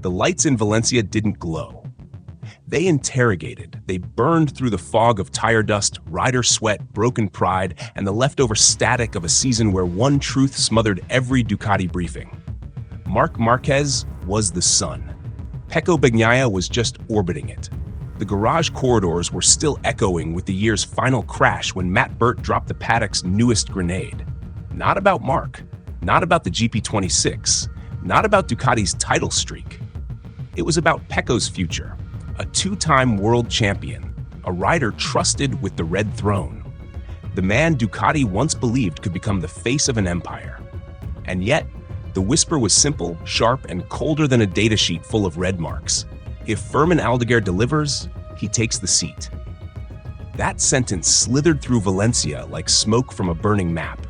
the lights in Valencia didn't glow. They interrogated. They burned through the fog of tire dust, rider sweat, broken pride, and the leftover static of a season where one truth smothered every Ducati briefing. Marc Márquez was the sun. Pecco Bagnaia was just orbiting it. The garage corridors were still echoing with the year's final crash when Matt Burt dropped the Paddock's newest grenade. Not about Marc, not about the GP26, not about Ducati's title streak. It was about Pecco's future, a two-time world champion, a rider trusted with the Red Throne. The man Ducati once believed could become the face of an empire. And yet, the whisper was simple, sharp, and colder than a datasheet full of red marks. If Fermin Aldeguer delivers, he takes the seat. That sentence slithered through Valencia like smoke from a burning map.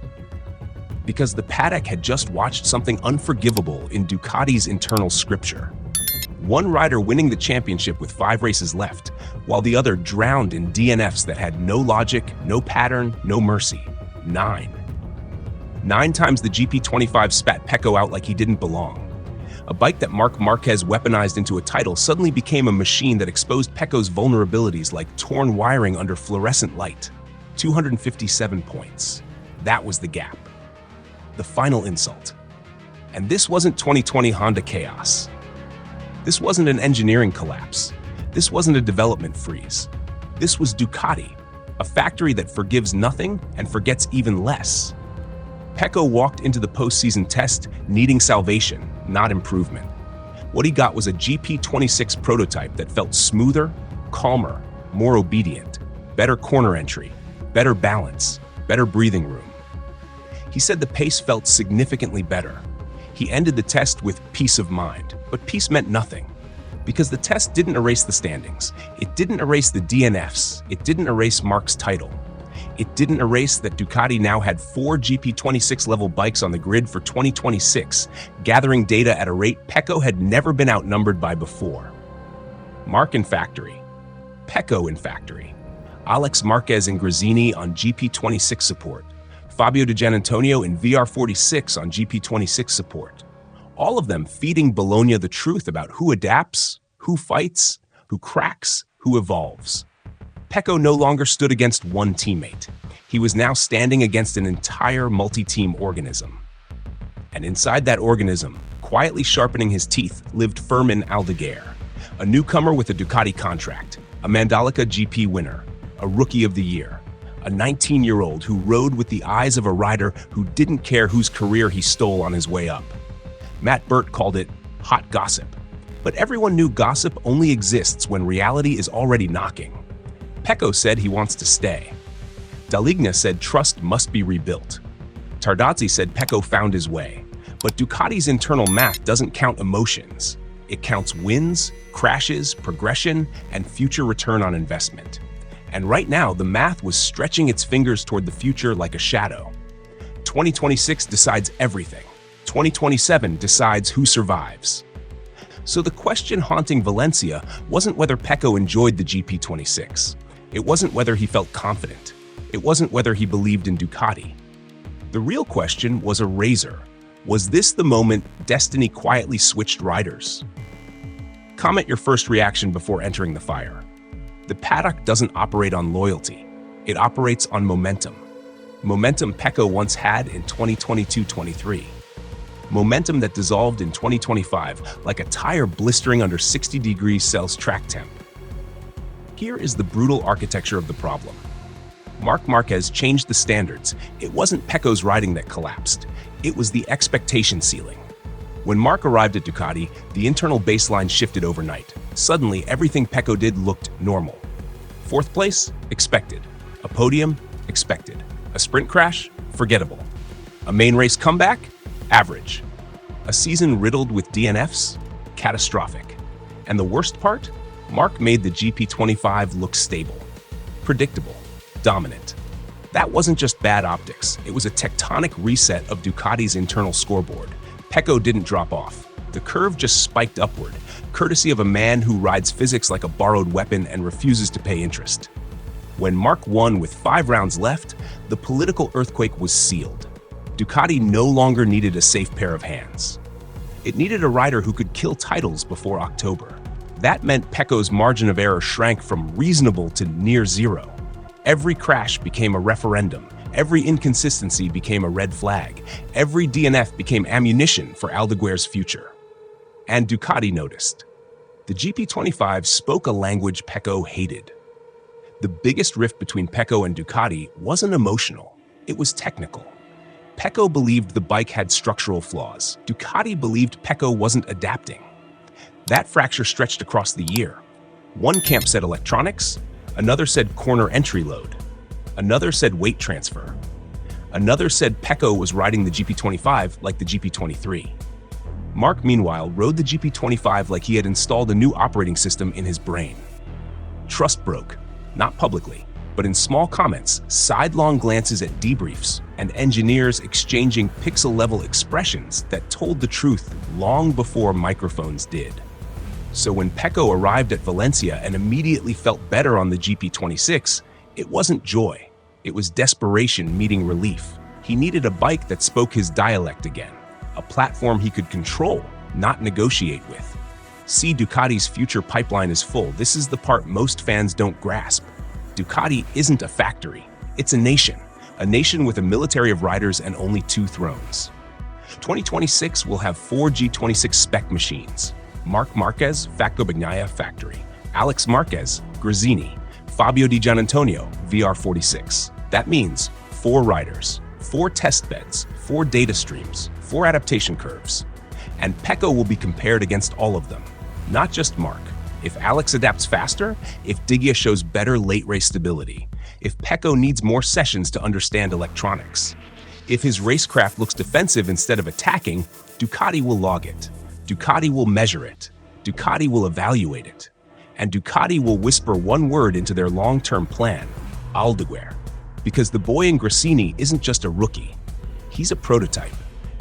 Because the Paddock had just watched something unforgivable in Ducati's internal scripture. One rider winning the championship with 5 races left, while the other drowned in DNFs that had no logic, no pattern, no mercy. 9 times the GP25 spat Pecco out like he didn't belong. A bike that Marc Márquez weaponized into a title suddenly became a machine that exposed Pecco's vulnerabilities like torn wiring under fluorescent light. 257 points. That was the gap. The final insult. And this wasn't 2020 Honda chaos. This wasn't an engineering collapse. This wasn't a development freeze. This was Ducati, a factory that forgives nothing and forgets even less. Pecco walked into the postseason test needing salvation, not improvement. What he got was a GP26 prototype that felt smoother, calmer, more obedient, better corner entry, better balance, better breathing room. He said the pace felt significantly better. He ended the test with peace of mind, but peace meant nothing. Because the test didn't erase the standings. It didn't erase the DNFs. It didn't erase Marc's title. It didn't erase that Ducati now had 4 GP26 level bikes on the grid for 2026, gathering data at a rate Pecco had never been outnumbered by before. Marc in factory. Pecco in factory. Álex Márquez and Gresini on GP26 support. Fabio Di Giannantonio in VR46 on GP26 support. All of them feeding Bologna the truth about who adapts, who fights, who cracks, who evolves. Pecco no longer stood against one teammate. He was now standing against an entire multi-team organism. And inside that organism, quietly sharpening his teeth, lived Fermin Aldeguer, a newcomer with a Ducati contract, a Mandalika GP winner, a Rookie of the Year, a 19-year-old who rode with the eyes of a rider who didn't care whose career he stole on his way up. Matt Burt called it hot gossip. But everyone knew gossip only exists when reality is already knocking. Pecco said he wants to stay. Diggia said trust must be rebuilt. Tardozzi said Pecco found his way. But Ducati's internal math doesn't count emotions. It counts wins, crashes, progression, and future return on investment. And right now, the math was stretching its fingers toward the future like a shadow. 2026 decides everything. 2027 decides who survives. So the question haunting Valencia wasn't whether Pecco enjoyed the GP26. It wasn't whether he felt confident. It wasn't whether he believed in Ducati. The real question was a razor. Was this the moment destiny quietly switched riders? Comment your first reaction before entering the fire. The Paddock doesn't operate on loyalty. It operates on momentum. Momentum Pecco once had in 2022-23. Momentum that dissolved in 2025 like a tire blistering under 60 degrees Celsius track temp. Here is the brutal architecture of the problem. Marc Márquez changed the standards. It wasn't Pecco's riding that collapsed. It was the expectation ceiling. When Marc arrived at Ducati, the internal baseline shifted overnight. Suddenly, everything Pecco did looked normal. 4th place? Expected. A podium? Expected. A sprint crash? Forgettable. A main race comeback? Average. A season riddled with DNFs? Catastrophic. And the worst part? Marc made the GP25 look stable, predictable, dominant. That wasn't just bad optics. It was a tectonic reset of Ducati's internal scoreboard. Pecco didn't drop off. The curve just spiked upward, courtesy of a man who rides physics like a borrowed weapon and refuses to pay interest. When Marc won with 5 rounds left, the political earthquake was sealed. Ducati no longer needed a safe pair of hands. It needed a rider who could kill titles before October. That meant Pecco's margin of error shrank from reasonable to near zero. Every crash became a referendum. Every inconsistency became a red flag. Every DNF became ammunition for Aldeguer's future. And Ducati noticed. The GP25 spoke a language Pecco hated. The biggest rift between Pecco and Ducati wasn't emotional, it was technical. Pecco believed the bike had structural flaws. Ducati believed Pecco wasn't adapting. That fracture stretched across the year. One camp said electronics, another said corner entry load, another said weight transfer. Another said Pecco was riding the GP25 like the GP23. Marc, meanwhile, rode the GP25 like he had installed a new operating system in his brain. Trust broke, not publicly, but in small comments, sidelong glances at debriefs, and engineers exchanging pixel-level expressions that told the truth long before microphones did. So when Pecco arrived at Valencia and immediately felt better on the GP26, it wasn't joy. It was desperation meeting relief. He needed a bike that spoke his dialect again, a platform he could control, not negotiate with. See, Ducati's future pipeline is full. This is the part most fans don't grasp. Ducati isn't a factory, it's a nation with a military of riders and only 2 thrones. 2026 will have 4 G26 spec machines. Marc Márquez, Pecco Bagnaia factory. Álex Márquez, Gresini. Fabio Di Giannantonio, VR46. That means 4 riders, 4 test beds, 4 data streams, 4 adaptation curves. And Pecco will be compared against all of them, not just Marc. If Álex adapts faster, if Diggia shows better late race stability, if Pecco needs more sessions to understand electronics, if his racecraft looks defensive instead of attacking, Ducati will log it. Ducati will measure it. Ducati will evaluate it. And Ducati will whisper one word into their long-term plan, Aldeguer. Because the boy in Gresini isn't just a rookie. He's a prototype,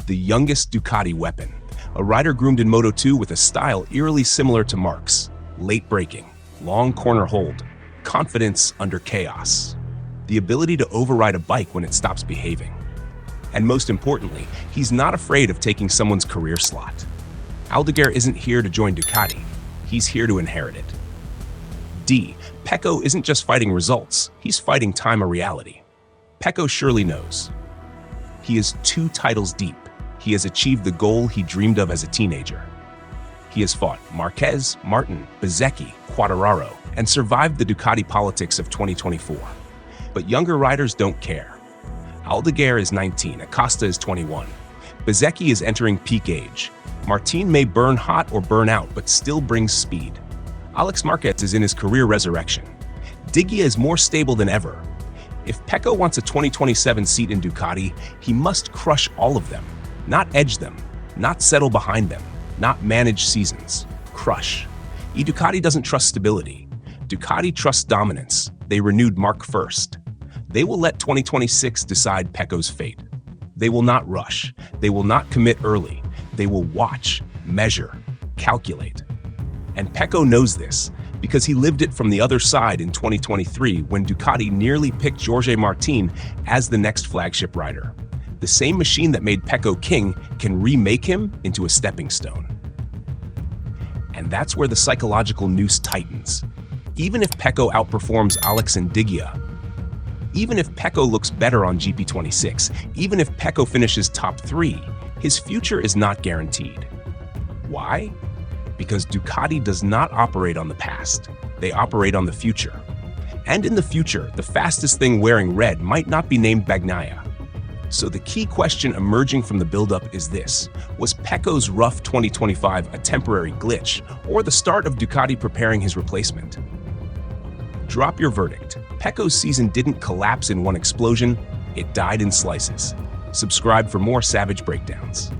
the youngest Ducati weapon, a rider groomed in Moto2 with a style eerily similar to Marc's. Late braking, long corner hold, confidence under chaos, the ability to override a bike when it stops behaving. And most importantly, he's not afraid of taking someone's career slot. Aldeguer isn't here to join Ducati, he's here to inherit it. Pecco isn't just fighting results, he's fighting time or reality. Pecco surely knows. He is 2 titles deep. He has achieved the goal he dreamed of as a teenager. He has fought Marquez, Martin, Bezzecchi, Quartararo, and survived the Ducati politics of 2024. But younger riders don't care. Aldeguer is 19, Acosta is 21. Bezzecchi is entering peak age. Martin may burn hot or burn out, but still brings speed. Álex Márquez is in his career resurrection. Diggia is more stable than ever. If Pecco wants a 2027 seat in Ducati, he must crush all of them, not edge them, not settle behind them, not manage seasons. Crush. Ducati doesn't trust stability. Ducati trusts dominance. They renewed Marc first. They will let 2026 decide Pecco's fate. They will not rush. They will not commit early. They will watch, measure, calculate. And Pecco knows this because he lived it from the other side in 2023 when Ducati nearly picked Jorge Martin as the next flagship rider. The same machine that made Pecco king can remake him into a stepping stone. And that's where the psychological noose tightens. Even if Pecco outperforms Álex and Diggia, even if Pecco looks better on GP26, even if Pecco finishes top 3, his future is not guaranteed. Why? Because Ducati does not operate on the past. They operate on the future. And in the future, the fastest thing wearing red might not be named Bagnaia. So the key question emerging from the buildup is this: was Pecco's rough 2025 a temporary glitch, or the start of Ducati preparing his replacement? Drop your verdict. Pecco's season didn't collapse in one explosion, it died in slices. Subscribe for more savage breakdowns.